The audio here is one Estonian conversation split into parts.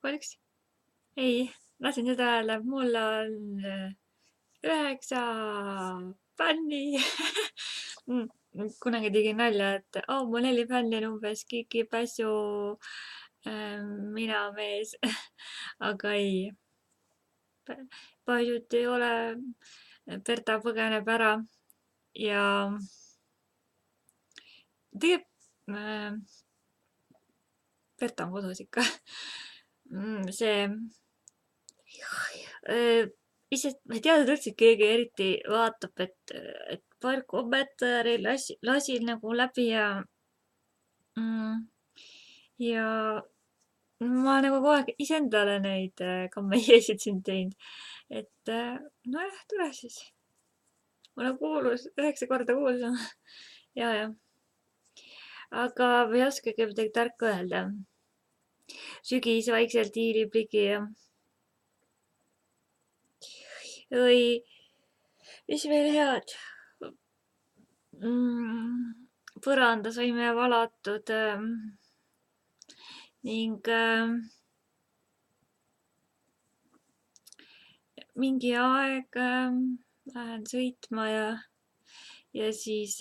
Koliks? Ei, lasin seda öelda. Mul on 9 fänni. Kunagi tegin nalja, et mul 4 fänni on umbes Kiki, Pässu, mina, mees. Aga ei, paljud ei ole. Berta põgeneb ära ja tegelikult Berta on kodus ikka. See ise, ma ei teadnud üldse, et keegi eriti vaatab, et paar kommentaari lasin nagu läbi ja ma nagu kogu aeg iseendale neid kammeiesid siin teinud. Et nojah, tule siis. Mul on kuulus, 9 korda kuulsam. ja. Aga ma ei oskagi midagi tarka öelda. Sügis vaikselt hiilib ligi ja oi, mis meil head. Põranda saime valatud ning mingi aeg lähen sõitma ja siis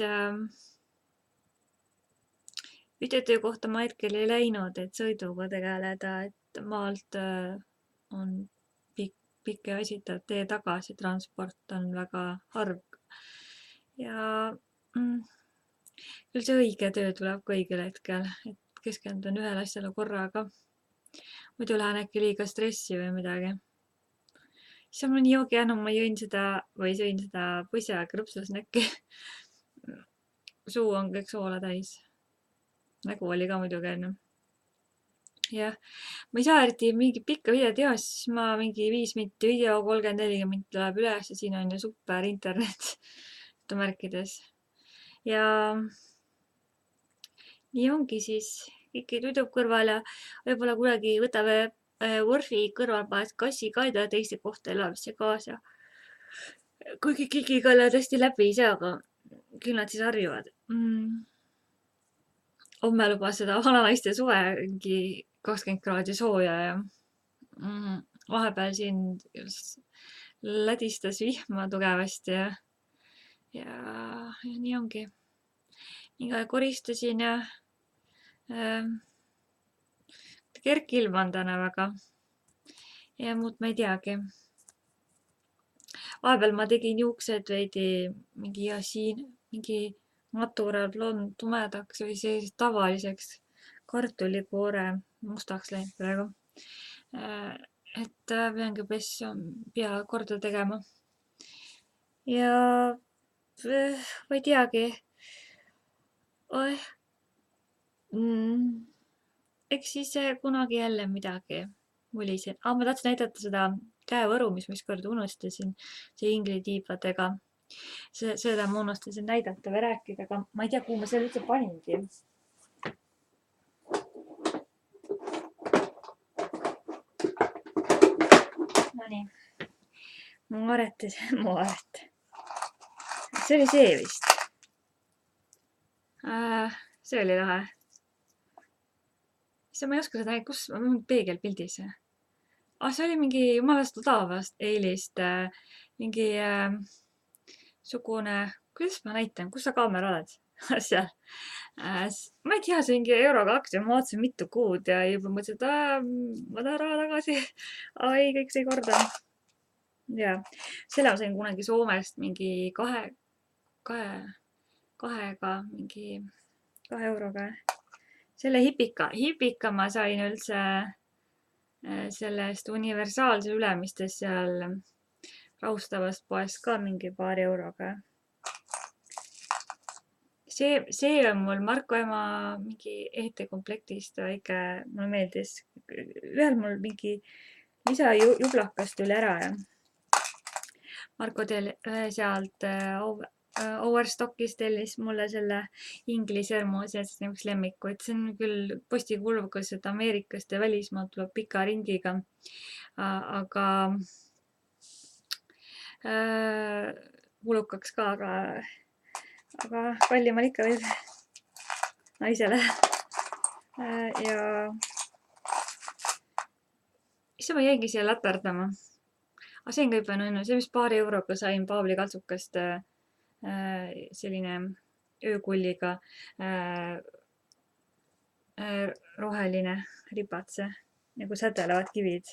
ühte töökohta ma hetkel ei läinud, et sõiduga tegeleda, et maalt on pikk ja väsitav tee tagasi, transport on väga harv. Ja küll see õige töö tuleb ka õigel hetkel, et keskendun ühele asjale korraga. Muidu lähen äkki liiga stressi või midagi. Siis on mul nii joogi jäänud, ma sõin seda põsja krõpsusnäkki. Suu on kõik soola täis. Nägu oli ka muidugi enne. Jah, ma ei saa eriti mingi pikka video teha, siis ma mingi 5 minti video, 30-40 minti tuleb üles ja siin on ju super internet märkides. Ja nii ongi siis, Kiki tüdruk kõrval ja võib-olla kunagi võtame Worfi kõrvalmajas kassi ka ja teiste kohta elamisse kaasa. Kuigi Kikiga ei ole tõesti läbi ei saa, aga küll nad siis harjuvad. Homme lubas seda vananaiste suve mingi 20 kraadi sooja ja vahepeal siin lädistas vihma tugevasti ja nii ongi. Iga koristasin ja kergilm on täna väga ja muud ma ei teagi. Vahepeal ma tegin juuksed veidi mingi natural blond tumedaks või siis tavaliseks kartulikoore mustaks läinud praegu. Et peangi pea korda tegema. Ja ma ei teagi. Eks siis kunagi jälle midagi mulisen. Ma tahtsin näidata seda käevõru, mis ma ükskord unustasin, see inglitiibadega. Seda ma unustasin näidata või rääkida, aga ma ei tea, kuhu ma selle üldse paningi. Nonii. Mu arete. See oli see vist. See oli lahe. Ma ei oska seda näidata, kus ma olen peegelpildis. See oli mingi jumalast odavast eilist mingi sugune, kuidas ma näitan, kus sa kaamera oled? Seal. Ma ei tea, see mingi EURO2 ja ma vaatasin mitu kuud ja juba mõtlesin, et ma tahan raha tagasi. Ei, kõik sai korda. Ja, selle ma sain kunagi Soomest mingi 2 mingi 2 euroga. Selle hipika ma sain üldse sellest universaalse ülemistes seal rahustavast poest ka mingi 2 euroga. See on mul Marko ema mingi ehtekomplektist väike, mulle meeldis. Ühel mul mingi lisajublakas tuli ära ja Marko sealt Overstockist tellis mulle selle inglisõrmu, see on üks lemmikuid. See on küll postikulvkas, et Ameerikast ja välismaalt tuleb pika ringiga. Aga kulukaks ka, aga kallimal ikka veel naisele. Ja siis ma jäingi siia läterdama. Aga see on ka juba nõnnu, see vist paari euroga sain Paavli kaltsukest selline öökulliga roheline ripatse, nagu sädelevad kivid.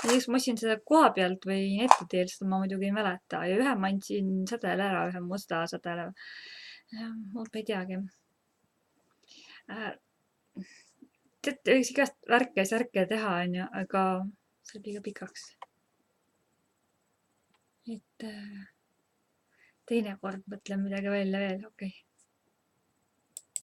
Ja just ma ostsin seda koha pealt või neti teel, seda ma muidugi ei mäleta. Ja ühe ma andsin sädele ära, ühe musta sädele. Muud ma ei teagi. Tead, võiks igast värke-särke teha, onju, aga see läheb liiga pikaks. Et teinekord mõtlen midagi välja veel, okei.